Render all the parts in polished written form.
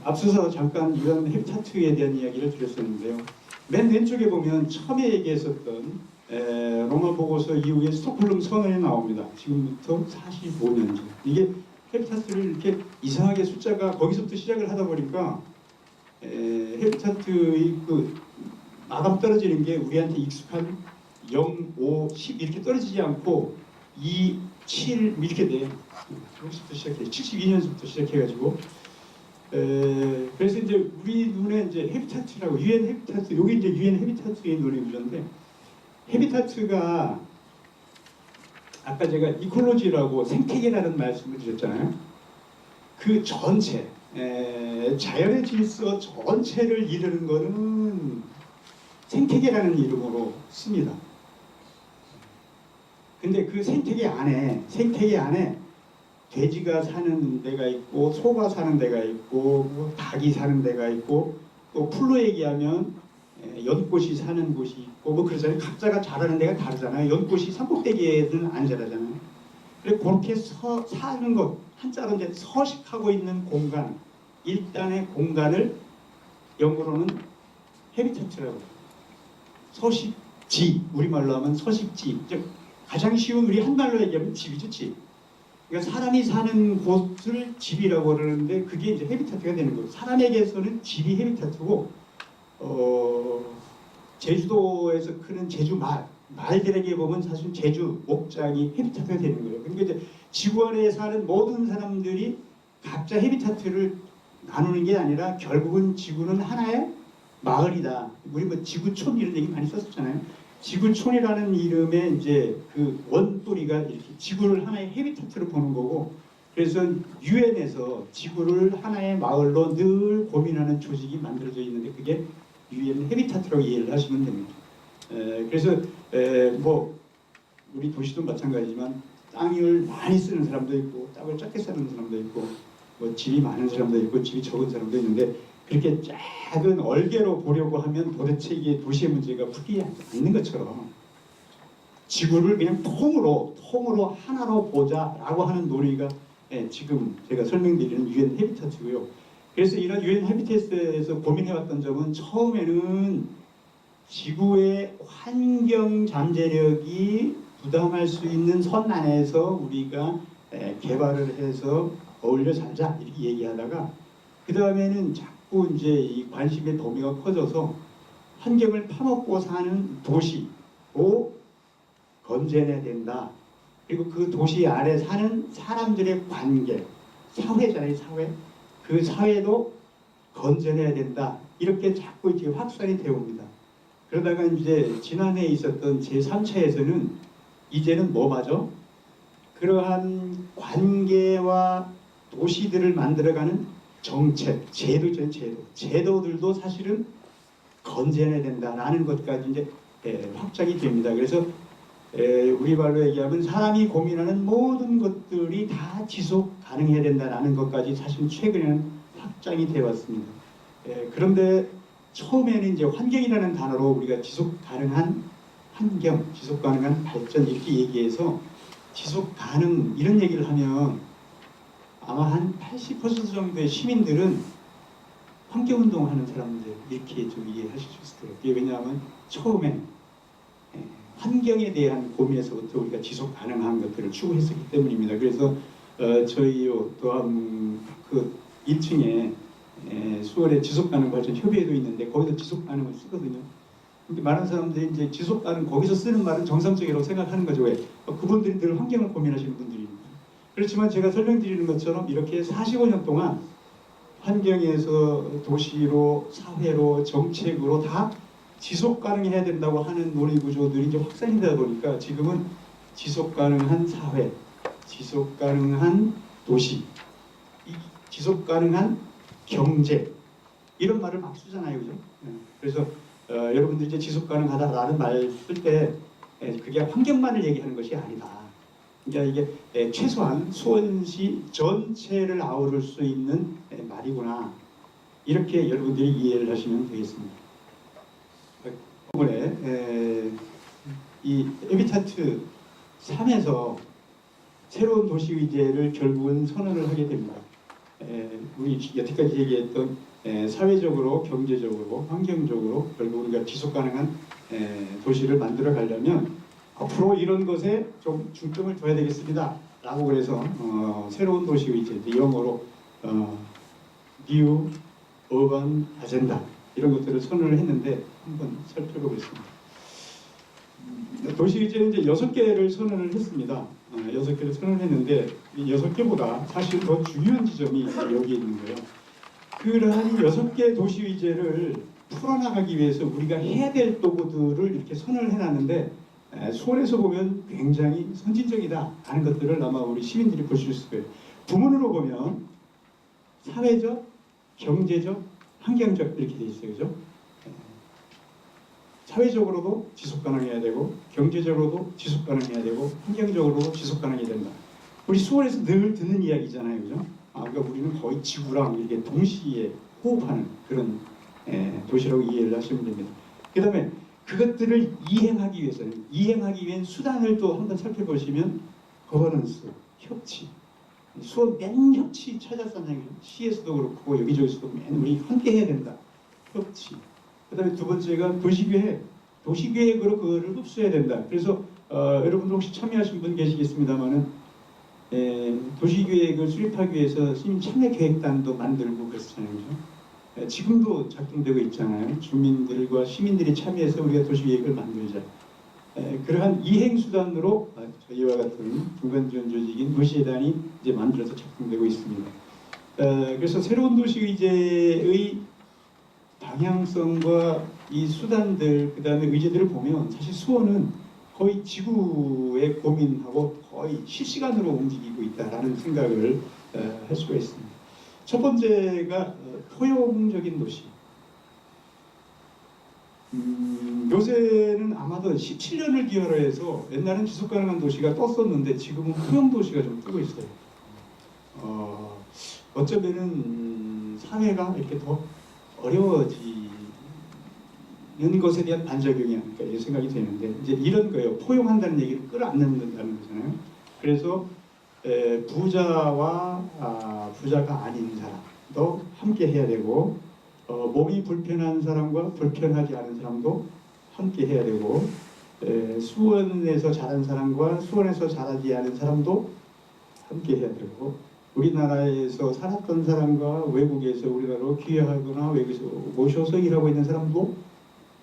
앞서서 잠깐 이런 헤비타트에 대한 이야기를 드렸었는데요. 맨 왼쪽에 보면 처음에 얘기했었던 로마 보고서 이후에 스톡홀름 선언이 나옵니다. 지금부터 45년 전. 이게 헤비타트를 이렇게 이상하게 숫자가 거기서부터 시작을 하다 보니까 헤비타트의 그 마감 떨어지는 게 우리한테 익숙한 0, 5, 10 이렇게 떨어지지 않고 2, 7 이렇게 돼요. 여기서부터 시작해요. 72년부터 시작해가지고 그래서 이제 우리 눈에 이제 헤비타트라고 유엔 헤비타트 여기 이제 유엔 헤비타트의 노래 구조인데 헤비타트가 아까 제가 이콜로지라고 생태계라는 말씀을 드렸잖아요. 그 전체 자연의 질서 전체를 이루는 거는 생태계라는 이름으로 씁니다. 근데 그 생태계 안에 돼지가 사는 데가 있고 소가 사는 데가 있고 뭐 닭이 사는 데가 있고 또 풀로 얘기하면 연꽃이 사는 곳이 있고 뭐 그러잖아요. 각자가 자라는 데가 다르잖아요. 연꽃이 산꼭대기에는 안 자라잖아요. 그래서 그렇게 사는 것 한자로 이제 서식하고 있는 공간 일단의 공간을 영어로는 헤비타트라고 해요. 서식지 우리말로 하면 서식지 즉 가장 쉬운 우리 한말로 얘기하면 집이죠. 집. 그러니까 사람이 사는 곳을 집이라고 그러는데 그게 이제 헤비타트가 되는 거예요. 사람에게서는 집이 헤비타트고 제주도에서 크는 제주 말들에게 보면 사실 제주 목장이 헤비타트가 되는 거예요. 그러니까 이제 지구 안에 사는 모든 사람들이 각자 헤비타트를 나누는 게 아니라 결국은 지구는 하나의 마을이다. 우리 뭐 지구촌 이런 얘기 많이 썼었잖아요. 지구촌이라는 이름의 이제 그 원뿌리가 이렇게 지구를 하나의 헤비타트로 보는 거고, 그래서 유엔에서 지구를 하나의 마을로 늘 고민하는 조직이 만들어져 있는데 그게 유엔 헤비타트라고 이해를 하시면 됩니다. 그래서 뭐 우리 도시도 마찬가지지만 땅을 많이 쓰는 사람도 있고 땅을 작게 쓰는 사람도 있고 뭐 집이 많은 사람도 있고 집이 적은 사람도 있는데 그렇게 작은 얼개로 보려고 하면 도대체 이게 도시의 문제가 풀리지 않는 것처럼 지구를 그냥 통으로 하나로 보자라고 하는 논의가 지금 제가 설명드리는 유엔 헤비타트고요. 그래서 이런 유엔 헤비타트에서 고민해왔던 점은 처음에는 지구의 환경 잠재력이 부담할 수 있는 선 안에서 우리가 개발을 해서 어울려 살자 이렇게 얘기하다가 그 다음에는 자꾸 이제 이 관심의 범위가 커져서 환경을 파먹고 사는 도시로 건재해야 된다. 그리고 그 도시 안에 사는 사람들의 관계, 사회잖아요, 사회. 그 사회도 건전해야 된다. 이렇게 자꾸 이제 확산이 되어 옵니다. 그러다가 이제 지난해 있었던 제3차에서는 이제는 뭐마저 그러한 관계와 도시들을 만들어가는 정책, 제도들도 사실은 건전해야 된다라는 것까지 이제 확장이 됩니다. 그래서 우리 말로 얘기하면 사람이 고민하는 모든 것들이 다 지속 가능해야 된다라는 것까지 사실 최근에는 확장이 되어 왔습니다. 그런데 처음에는 이제 환경이라는 단어로 우리가 지속 가능한 환경, 지속 가능한 발전 이렇게 얘기해서 지속 가능 이런 얘기를 하면 아마 한 80% 정도의 시민들은 환경운동 하는 사람들 이렇게 좀 이해하실 수 있을 거예요. 그게 왜냐하면 처음엔 환경에 대한 고민에서부터 우리가 지속 가능한 것들을 추구했었기 때문입니다. 그래서 저희 또한 그 1층에 수월의 지속 가능 발전 협의회도 있는데 거기서 지속 가능을 쓰거든요. 근데 많은 사람들이 이제 지속 가능 거기서 쓰는 말은 정상적이라고 생각하는 거죠. 왜? 그분들이 늘 환경을 고민하시는 분들입니다. 그렇지만 제가 설명드리는 것처럼 이렇게 45년 동안 환경에서 도시로 사회로 정책으로 다 지속 가능해야 된다고 하는 논의 구조들이 이제 확산이 되다 보니까 지금은 지속 가능한 사회, 지속 가능한 도시, 지속 가능한 경제 이런 말을 막 쓰잖아요, 그죠? 그래서 여러분들이 이제 지속 가능하다라는 말 쓸 때 그게 환경만을 얘기하는 것이 아니다. 그러니까 이게 최소한 수원시 전체를 아우를 수 있는 말이구나. 이렇게 여러분들이 이해를 하시면 되겠습니다. 이번에 이 헤비타트 3에서 새로운 도시 의제를 결국은 선언을 하게 됩니다. 우리 여태까지 얘기했던 사회적으로, 경제적으로, 환경적으로 결국 우리가 지속 가능한 도시를 만들어 가려면 앞으로 이런 것에 좀 중점을 둬야 되겠습니다. 라고 그래서 새로운 도시 의제, 영어로 New Urban Agenda 이런 것들을 선언을 했는데 한번 살펴보겠습니다. 도시 의제는 이제 6개를 선언을 했습니다. 6개를 선언했는데 이 6개보다 사실 더 중요한 지점이 여기 있는 거예요. 그러한 6개 도시 의제를 풀어나가기 위해서 우리가 해야 될 도구들을 이렇게 선언을 해놨는데 수원에서 보면 굉장히 선진적이다 하는 것들을 아마 우리 시민들이 볼 수 있을 거예요. 부문으로 보면 사회적, 경제적, 환경적 이렇게 돼 있어요. 그죠? 사회적으로도 지속 가능해야 되고 경제적으로도 지속 가능해야 되고 환경적으로도 지속 가능해야 된다. 우리 수원에서 늘 듣는 이야기잖아요. 그죠? 그러니까 우리는 거의 지구랑 이렇게 동시에 호흡하는 그런 도시라고 이해를 하시면 됩니다. 그 다음에 그것들을 이행하기 위한 수단을 또 한번 살펴보시면 거버넌스, 협치. 수원 맨 협치 찾았잖아요. 시에서도 그렇고 여기저기서도 맨 우리 함께 해야 된다. 협치. 그 다음에 두 번째가 도시계획으로 그거를 흡수해야 된다. 그래서 여러분들 혹시 참여하신 분 계시겠습니다만은 도시계획을 수립하기 위해서 시민 참여계획단도 만들고 그랬잖아요. 그죠? 지금도 작동되고 있잖아요. 주민들과 시민들이 참여해서 우리가 도시계획을 만들자. 그러한 이행수단으로 저희와 같은 중간지원 조직인 도시재단이 이제 만들어서 작동되고 있습니다. 그래서 새로운 도시의제의 방향성과 이 수단들, 그 다음에 의제들을 보면 사실 수원은 거의 지구의 고민하고 거의 실시간으로 움직이고 있다라는 생각을 할 수가 있습니다. 첫 번째가 포용적인 도시. 요새는 아마도 17년을 기여로 해서 옛날엔 지속가능한 도시가 떴었는데 지금은 포용도시가 좀 뜨고 있어요. 어쩌면은 사회가 이렇게 더 어려워지는 것에 대한 반작용이 아닐까 이런 생각이 되는데 이제 이런 거예요. 포용한다는 얘기를 끌어안는다는 거잖아요. 그래서 부자와 부자가 아닌 사람도 함께 해야 되고 몸이 불편한 사람과 불편하지 않은 사람도 함께 해야 되고 수원에서 자란 사람과 수원에서 자라지 않은 사람도 함께 해야 되고 우리나라에서 살았던 사람과 외국에서 우리나라로 귀화하거나 외국에서 모셔서 일하고 있는 사람도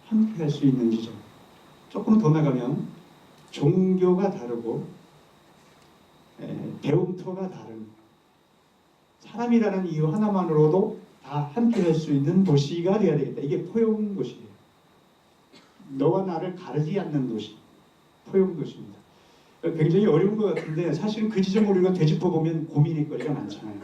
함께 할 수 있는 지점. 조금 더 나가면 종교가 다르고 배움터가 다른 사람이라는 이유 하나만으로도 다 함께 할 수 있는 도시가 되어야 되겠다. 이게 포용도시예요. 너와 나를 가르지 않는 도시. 포용도시입니다. 굉장히 어려운 것 같은데 사실은 그 지점을 우리가 되짚어보면 고민의 거리가 많잖아요.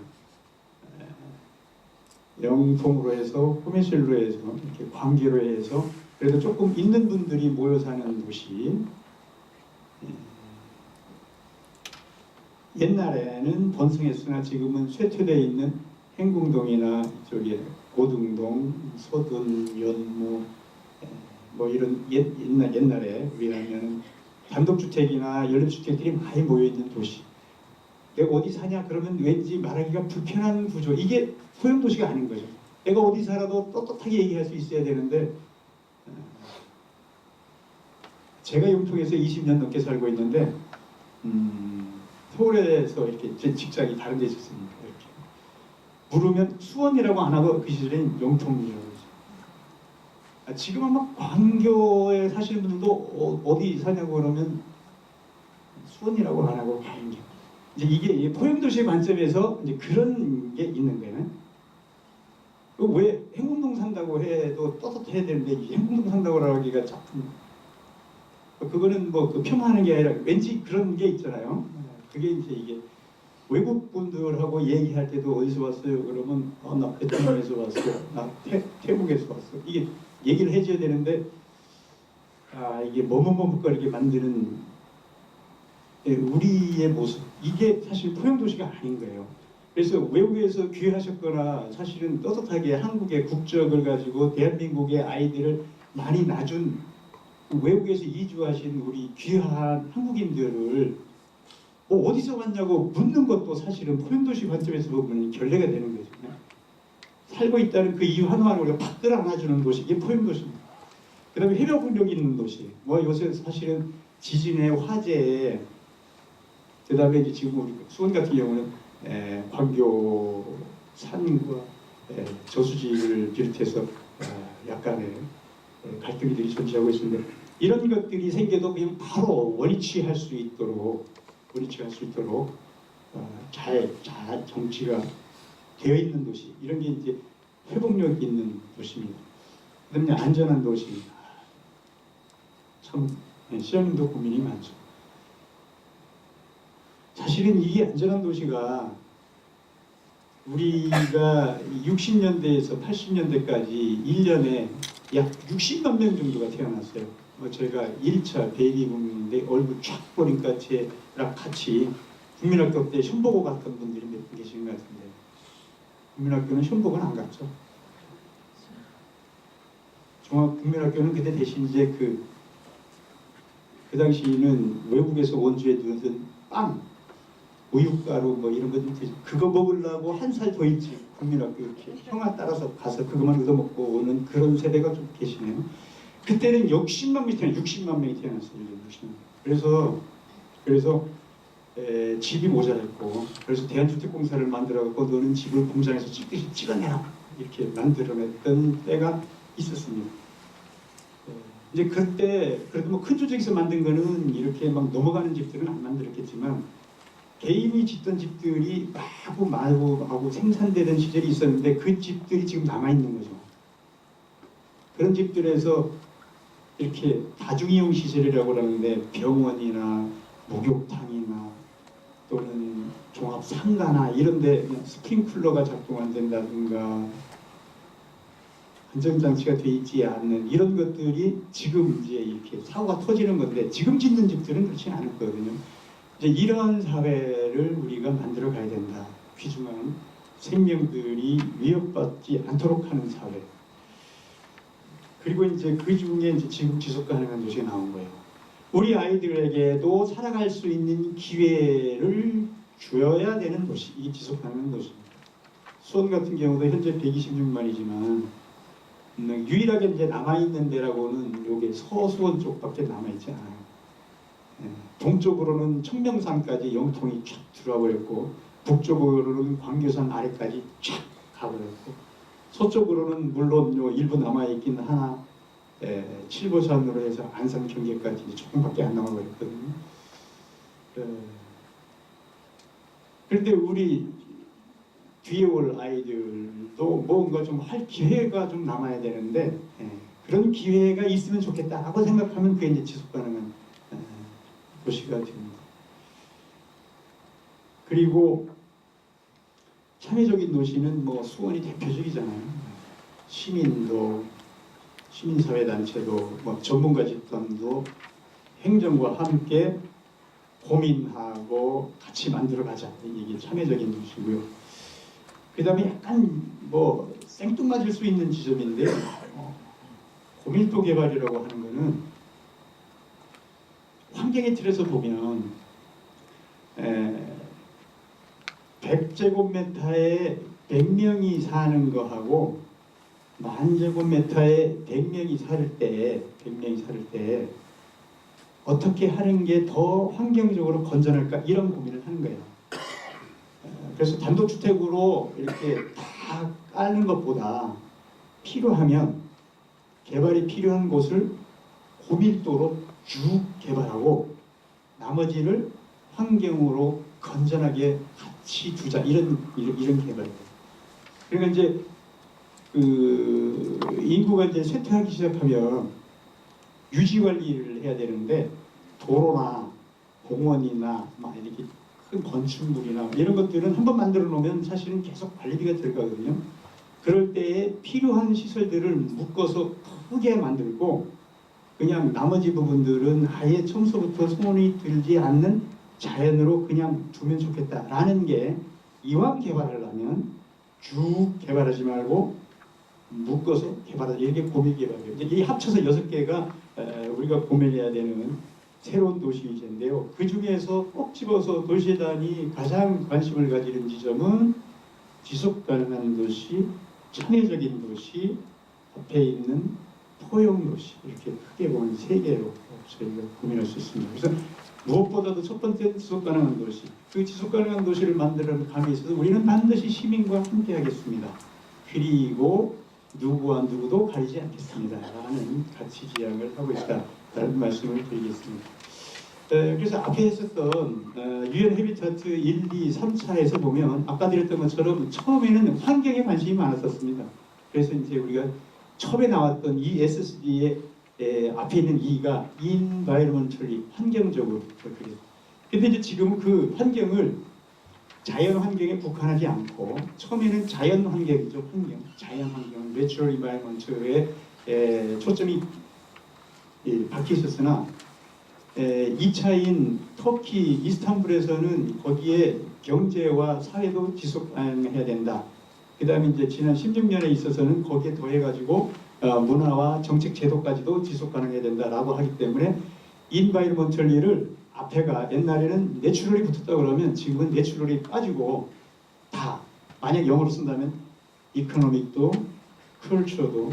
영통으로 해서 포메실로 해서 이렇게 광기로 해서 그래도 조금 있는 분들이 모여 사는 도시. 옛날에는 번성했으나 지금은 쇠퇴되어 있는 행궁동이나 이쪽에 고등동, 서둔, 연무 뭐 이런 옛날에 우리라면 단독주택이나 연립주택들이 많이 모여있는 도시. 내가 어디 사냐 그러면 왠지 말하기가 불편한 구조. 이게 포용도시가 아닌 거죠. 내가 어디 살아도 떳떳하게 얘기할 수 있어야 되는데 제가 영통에서 20년 넘게 살고 있는데 서울에서 이렇게 제 직장이 다른 데 있었습니다. 이렇게 부르면 수원이라고 안 하고 그 시절엔 영통이라고 했어요. 지금 아마 광교에 사시는 분들도 어디 사냐고 그러면 수원이라고 안 하고 광교. 이제 이게 포용도시의 관점에서 이제 그런 게 있는 거예요. 왜 행궁동 산다고 해도 떳떳해야 되는데 행궁동 산다고 하기가 조금 그거는 뭐 그 폄하하는 게 아니라 왠지 그런 게 있잖아요. 그게 이제 이게 외국 분들하고 얘기할 때도 어디서 왔어요? 그러면 나 베트남에서 왔어요. 나 태국에서 왔어. 이게 얘기를 해줘야 되는데 이게 머뭇머뭇거리게 만드는 우리의 모습. 이게 사실 포용도시가 아닌 거예요. 그래서 외국에서 귀화하셨거나 사실은 떳떳하게 한국의 국적을 가지고 대한민국의 아이들을 많이 낳아준 외국에서 이주하신 우리 귀화한 한국인들을 어디서 왔냐고 묻는 것도 사실은 포용도시 관점에서 보면 결례가 되는 거죠. 살고 있다는 그 이유 하나를 우리가 팍 끌어안아주는 도시, 이게 포용도시입니다. 그 다음에 해변군력이 있는 도시. 뭐 요새 사실은 지진에 화재에, 그 다음에 이제 지금 우리 수원 같은 경우는 광교 산과 저수지를 비롯해서 약간의 갈등들이 존재하고 있습니다. 이런 것들이 생겨도 그냥 바로 원위치할 수 있도록 잘 정치가 되어 있는 도시, 이런 게 이제 회복력 있는 도시입니다. 그다음에 안전한 도시. 참 시장님도 고민이 많죠. 사실은 이 안전한 도시가 우리가 60년대에서 80년대까지 1년에 약 60만 명 정도가 태어났어요. 제가 1차 베이비붐인데 얼굴 쫙 보니까 쟤랑 같이 국민학교 때 현보고 갔던 분들이 몇 분 계시는 것 같은데, 국민학교는 현보고는 안 갔죠. 종합국민학교는 그때 대신 이제 그 당시에는 외국에서 원주에 넣은 빵, 우유가루 뭐 이런 거 좀 그거 먹으려고 한 살 더 있지, 국민학교 이렇게 형아 따라서 가서 그것만 얻어먹고 오는 그런 세대가 좀 계시네요. 그때는 60만 명이 태어났어요. 60만. 그래서 집이 모자랐고, 그래서 대한주택공사를 만들어갖고 너는 집을 공장에서 찍듯이 찍어내라 이렇게 만들어냈던 때가 있었습니다. 이제 그때 그래도 뭐 큰 조직에서 만든 거는 이렇게 막 넘어가는 집들은 안 만들었겠지만, 개인이 짓던 집들이 마구 생산되던 시절이 있었는데 그 집들이 지금 남아있는 거죠. 그런 집들에서 이렇게 다중이용 시설이라고 하는데 병원이나 목욕탕이나 또는 종합상가나 이런 데 스프링클러가 작동 안 된다든가 안전장치가 돼 있지 않는 이런 것들이 지금 이제 이렇게 사고가 터지는 건데, 지금 짓는 집들은 그렇지 않을 거거든요. 이제 이러한 사회를 우리가 만들어 가야 된다. 귀중한 생명들이 위협받지 않도록 하는 사회. 그리고 이제 그 중에 이제 지금 지속 가능한 도시가 나온 거예요. 우리 아이들에게도 살아갈 수 있는 기회를 줘야 되는 도시. 이게 지속 가능한 도시입니다. 수원 같은 경우도 현재 126만이지만 유일하게 이제 남아있는 데라고는 요게 서수원 쪽밖에 남아있지 않아요. 동쪽으로는 청명산까지 영통이 쫙 들어와 버렸고, 북쪽으로는 광교산 아래까지 쫙 가버렸고, 서쪽으로는 물론 요 일부 남아있긴 하나 칠보산으로 해서 안산 경계까지 조금밖에 안 남아버렸거든요. 그런데 우리 뒤에 올 아이들도 뭔가 좀 할 기회가 좀 남아야 되는데, 그런 기회가 있으면 좋겠다라고 생각하면 그게 이제 지속 가능한 도시가 됩니다. 그리고 참여적인 도시는 뭐 수원이 대표적이잖아요. 시민도, 시민사회단체도, 뭐 전문가 집단도 행정과 함께 고민하고 같이 만들어가자. 이게 참여적인 도시고요. 그 다음에 약간 뭐 생뚱맞을 수 있는 지점인데, 고밀도 개발이라고 하는 거는 환경의 틀에서 보면 100제곱미터에 100명이 사는 거하고 1000제곱미터에 100명이 살 때 어떻게 하는 게 더 환경적으로 건전할까, 이런 고민을 하는 거예요. 그래서 단독주택으로 이렇게 다 깔는 것보다 필요하면 개발이 필요한 곳을 고밀도로 쭉 개발하고 나머지를 환경으로 건전하게 같이 두자, 이런 개발이에요. 그러니까 이제 그 인구가 이제 쇠퇴하기 시작하면 유지 관리를 해야 되는데, 도로나 공원이나 막 이렇게 큰 건축물이나 이런 것들은 한번 만들어 놓으면 사실은 계속 관리비가 들어가거든요. 그럴 때에 필요한 시설들을 묶어서 크게 만들고, 그냥 나머지 부분들은 아예 처음부터 손이 들지 않는 자연으로 그냥 두면 좋겠다라는 게, 이왕 개발하려면 쭉 개발하지 말고 묶어서 개발하자. 이게 고밀 개발이에요. 이 합쳐서 6개가 우리가 고민해야 되는 새로운 도시의제인데요. 그 중에서 꼭 집어서 도시재단이 가장 관심을 가지는 지점은 지속가능한 도시, 청해적인 도시, 앞에 있는 포용도시, 이렇게 크게 보면 세 개로 저희가 고민할 수 있습니다. 그래서 무엇보다도 첫 번째는 지속가능한 도시. 그 지속가능한 도시를 만드는 감에 있어서 우리는 반드시 시민과 함께 하겠습니다. 그리고 누구와 누구도 가리지 않겠습니다. 라는 가치 지향을 하고 있다라는 말씀을 드리겠습니다. 그래서 앞에 했었던 유엔 헤비타트 1, 2, 3차에서 보면 아까 드렸던 것처럼 처음에는 환경에 관심이 많았었습니다. 그래서 이제 우리가 처음에 나왔던 이 SSD의 앞에 있는 E가 environmentally, 환경적으로 그래요. 근데 이제 지금은 그 환경을 자연 환경에 국한하지 않고 처음에는 자연 환경이죠. 자연 환경, natural environment에 초점이 박혀 있었으나 2차인 터키 이스탄불에서는 거기에 경제와 사회도 지속 가능해야 된다. 그 다음에 이제 지난 16년에 있어서는 거기에 더해가지고 문화와 정책 제도까지도 지속 가능해야 된다라고 하기 때문에 인바이러먼털리를 앞에가 옛날에는 내추럴이 붙었다고 그러면 지금은 내추럴이 빠지고 다 만약 영어로 쓴다면 이코노믹도 컬처도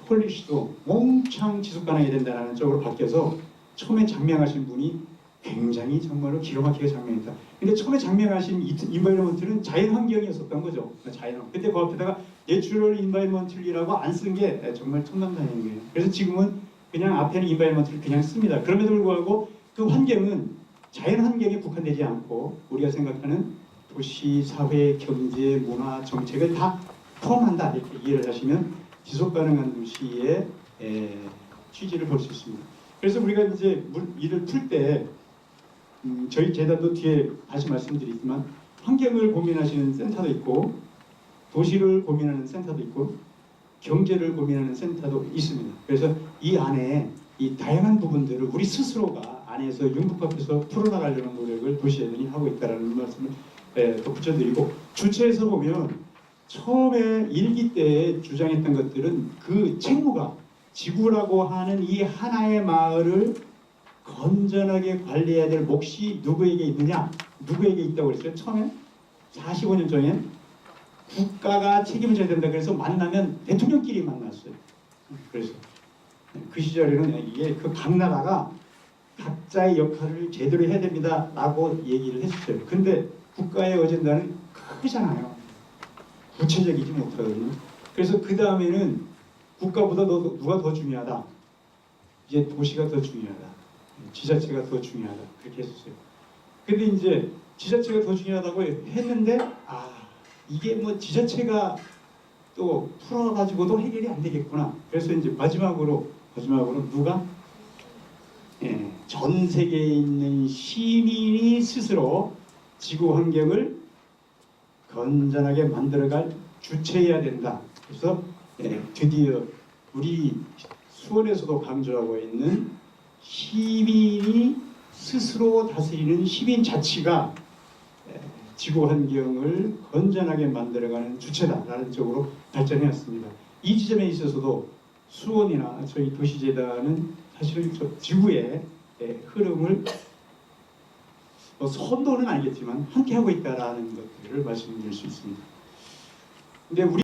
폴리시도 몽창 지속 가능해야 된다는 쪽으로 바뀌어서 처음에 장명하신 분이 굉장히 정말로 기가 막히게 장명했다. 근데 처음에 장명하신 인바이러먼트는 자연 환경이었었던 거죠. 자연. 근데 그 앞에다가 내추럴 인바이러먼트라고 안 쓴 게 정말 천만다행이에요. 그래서 지금은 그냥 앞에는 인바이러먼트를 그냥 씁니다. 그럼에도 불구하고 그 환경은 자연 환경에 국한되지 않고 우리가 생각하는 도시, 사회, 경제, 문화, 정책을 다 포함한다. 이렇게 이해를 하시면 지속 가능한 도시의 취지를 볼 수 있습니다. 그래서 우리가 이제 일을 풀 때 저희 재단도 뒤에 다시 말씀드리지만 환경을 고민하시는 센터도 있고 도시를 고민하는 센터도 있고 경제를 고민하는 센터도 있습니다. 그래서 이 안에 이 다양한 부분들을 우리 스스로가 안에서 융복합해서 풀어나가려는 노력을 도시재단이 하고 있다는 말씀을 덧붙여드리고 주체에서 보면 처음에 일기 때 주장했던 것들은 그 책무가 지구라고 하는 이 하나의 마을을 건전하게 관리해야 될 몫이 누구에게 있느냐? 누구에게 있다고 그랬어요? 처음에 45년 전에 국가가 책임을 져야 된다 그래서 만나면 대통령끼리 만났어요. 그래서 그 시절에는 이게 그 각 나라가 각자의 역할을 제대로 해야 됩니다 라고 얘기를 했어요. 근데 국가의 어젠다는 크잖아요. 구체적이지 못하거든요. 그래서 그 다음에는 국가보다 누가 더 중요하다. 이제 도시가 더 중요하다. 지자체가 더 중요하다. 그렇게 했었어요. 근데 이제 지자체가 더 중요하다고 했는데 이게 뭐 지자체가 또 풀어가지고도 해결이 안 되겠구나. 그래서 이제 마지막으로 누가 전 세계에 있는 시민이 스스로 지구 환경을 건전하게 만들어갈 주체해야 된다. 그래서 드디어 우리 수원에서도 강조하고 있는 시민이 스스로 다스리는 시민 자치가 지구 환경을 건전하게 만들어가는 주체다라는 쪽으로 발전해왔습니다. 이 지점에 있어서도 수원이나 저희 도시재단은 사실은 지구의 흐름을 선도는 아니겠지만 함께하고 있다라는 것들을 말씀드릴 수 있습니다. 근데 우리